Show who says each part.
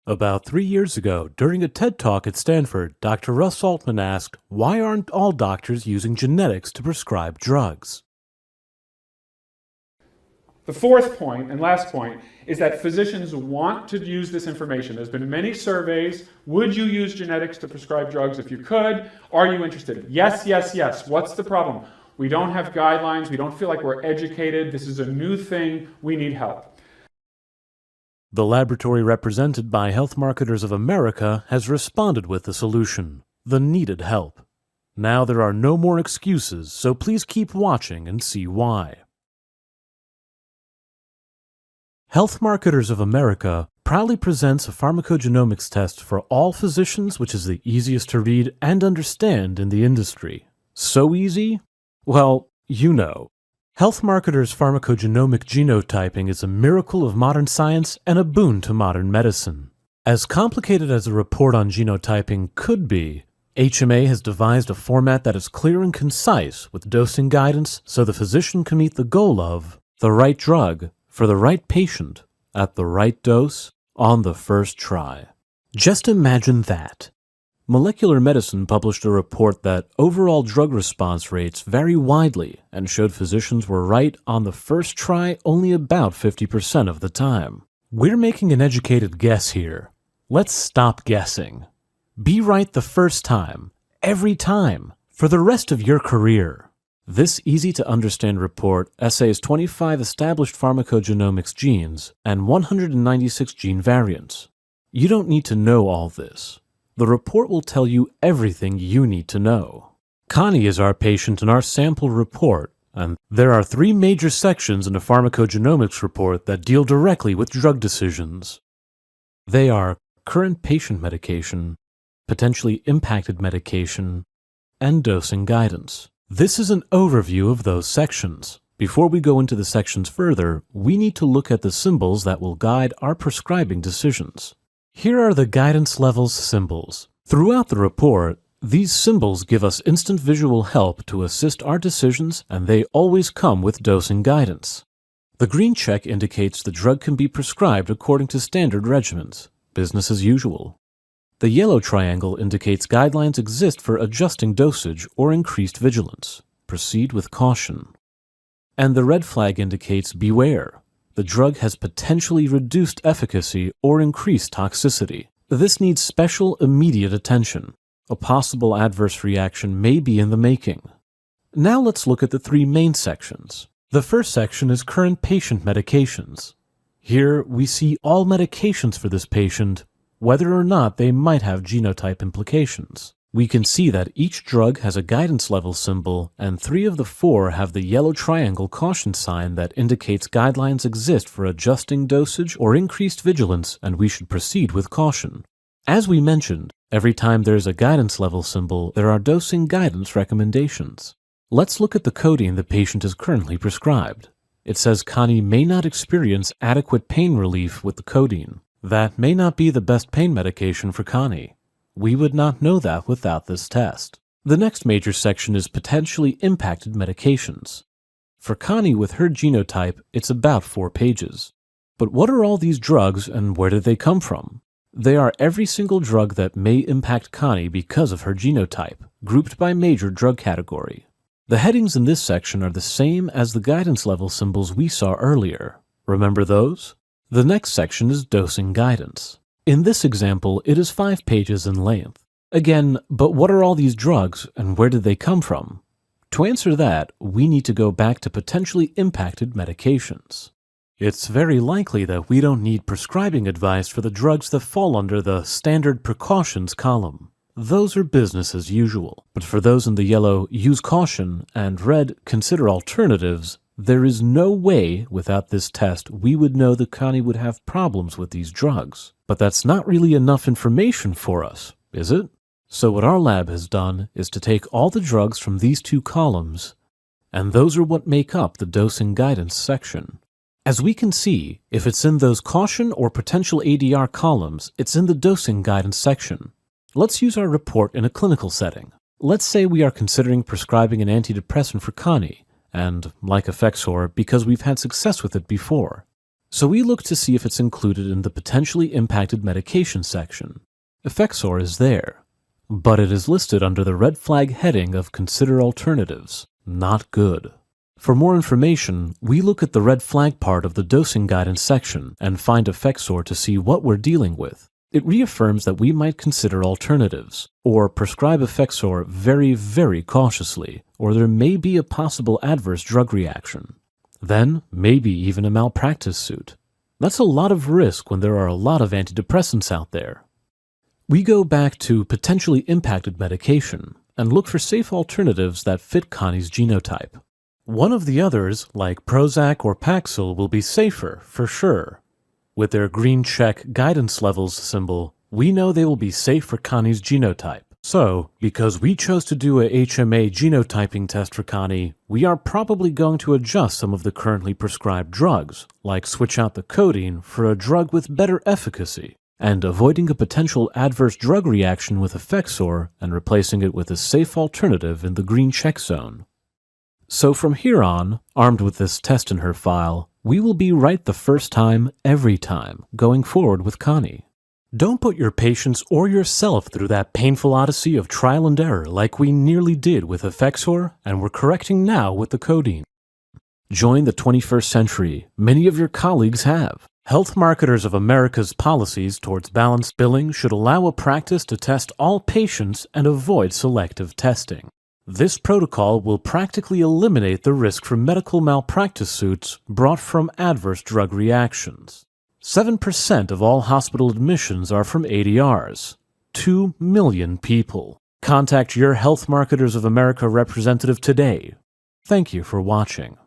Speaker 1: About 3 years ago, during a TED Talk at Stanford, Dr. Russ Altman asked, "Why aren't all doctors using genetics to prescribe drugs?"
Speaker 2: The fourth point, and last point, is that physicians want to use this information. There's been many surveys. Would you use genetics to prescribe drugs if you could? Are you interested? Yes, yes, yes. What's the problem? We don't have guidelines. We don't feel like we're educated. This is a new thing. We need help.
Speaker 1: The laboratory represented by Health Marketers of America has responded with the solution, the needed help. Now there are no more excuses, so please keep watching and see why. Health Marketers of America proudly presents a pharmacogenomics test for all physicians, which is the easiest to read and understand in the industry. So easy? Well, you know. Health Marketers' pharmacogenomic genotyping is a miracle of modern science and a boon to modern medicine. As complicated as a report on genotyping could be, HMA has devised a format that is clear and concise with dosing guidance so the physician can meet the goal of the right drug for the right patient at the right dose on the first try. Just imagine that. Molecular Medicine published a report that overall drug response rates vary widely and showed physicians were right on the first try only about 50% of the time. We're making an educated guess here. Let's stop guessing. Be right the first time, every time, for the rest of your career. This easy-to-understand report essays 25 established pharmacogenomics genes and 196 gene variants. You don't need to know all this. The report will tell you everything you need to know. Connie is our patient in our sample report, and there are 3 major sections in a pharmacogenomics report that deal directly with drug decisions. They are current patient medication, potentially impacted medication, and dosing guidance. This is an overview of those sections. Before we go into the sections further, we need to look at the symbols that will guide our prescribing decisions. Here are the guidance levels symbols. Throughout the report, these symbols give us instant visual help to assist our decisions, and they always come with dosing guidance. The green check indicates the drug can be prescribed according to standard regimens, business as usual. The yellow triangle indicates guidelines exist for adjusting dosage or increased vigilance. Proceed with caution. And the red flag indicates beware. The drug has potentially reduced efficacy or increased toxicity. This needs special, immediate attention. A possible adverse reaction may be in the making. Now let's look at the 3 main sections. The first section is current patient medications. Here we see all medications for this patient, whether or not they might have genotype implications. We can see that each drug has a guidance level symbol, and 3 of the 4 have the yellow triangle caution sign that indicates guidelines exist for adjusting dosage or increased vigilance, and we should proceed with caution. As we mentioned, every time there's a guidance level symbol, there are dosing guidance recommendations. Let's look at the coding the patient is currently prescribed. It says Connie may not experience adequate pain relief with the codeine. That may not be the best pain medication for Connie. We would not know that without this test. The next major section is potentially impacted medications. For Connie with her genotype, it's about 4 pages. But what are all these drugs and where did they come from? They are every single drug that may impact Connie because of her genotype, grouped by major drug category. The headings in this section are the same as the guidance level symbols we saw earlier. Remember those? The next section is dosing guidance. In this example, it is 5 pages in length. Again, but what are all these drugs and where did they come from? To answer that, we need to go back to potentially impacted medications. It's very likely that we don't need prescribing advice for the drugs that fall under the standard precautions column. Those are business as usual. But for those in the yellow, use caution, and red, consider alternatives, there is no way without this test we would know that Connie would have problems with these drugs. But that's not really enough information for us, is it? So what our lab has done is to take all the drugs from these 2 columns, and those are what make up the dosing guidance section. As we can see, if it's in those caution or potential ADR columns, it's in the dosing guidance section. Let's use our report in a clinical setting. Let's say we are considering prescribing an antidepressant for Connie, and like Effexor because we've had success with it before. So we look to see if it's included in the potentially impacted medication section. Effexor is there, but it is listed under the red flag heading of Consider Alternatives. Not good. For more information, we look at the red flag part of the dosing guidance section and find Effexor to see what we're dealing with. It reaffirms that we might consider alternatives, or prescribe Effexor very, very cautiously, or there may be a possible adverse drug reaction. Then, maybe even a malpractice suit. That's a lot of risk when there are a lot of antidepressants out there. We go back to potentially impacted medication and look for safe alternatives that fit Connie's genotype. One of the others, like Prozac or Paxil, will be safer, for sure. With their green check guidance levels symbol, we know they will be safe for Connie's genotype. So, because we chose to do a HMA genotyping test for Connie, we are probably going to adjust some of the currently prescribed drugs, like switch out the codeine for a drug with better efficacy, and avoiding a potential adverse drug reaction with Effexor and replacing it with a safe alternative in the green check zone. So from here on, armed with this test in her file, we will be right the first time, every time, going forward with Connie. Don't put your patients or yourself through that painful odyssey of trial and error like we nearly did with Effexor and we're correcting now with the codeine. Join the 21st century. Many of your colleagues have. Health Marketers of America's policies towards balanced billing should allow a practice to test all patients and avoid selective testing. This protocol will practically eliminate the risk for medical malpractice suits brought from adverse drug reactions. 7% of all hospital admissions are from ADRs. 2 million people. Contact your Health Marketers of America representative today. Thank you for watching.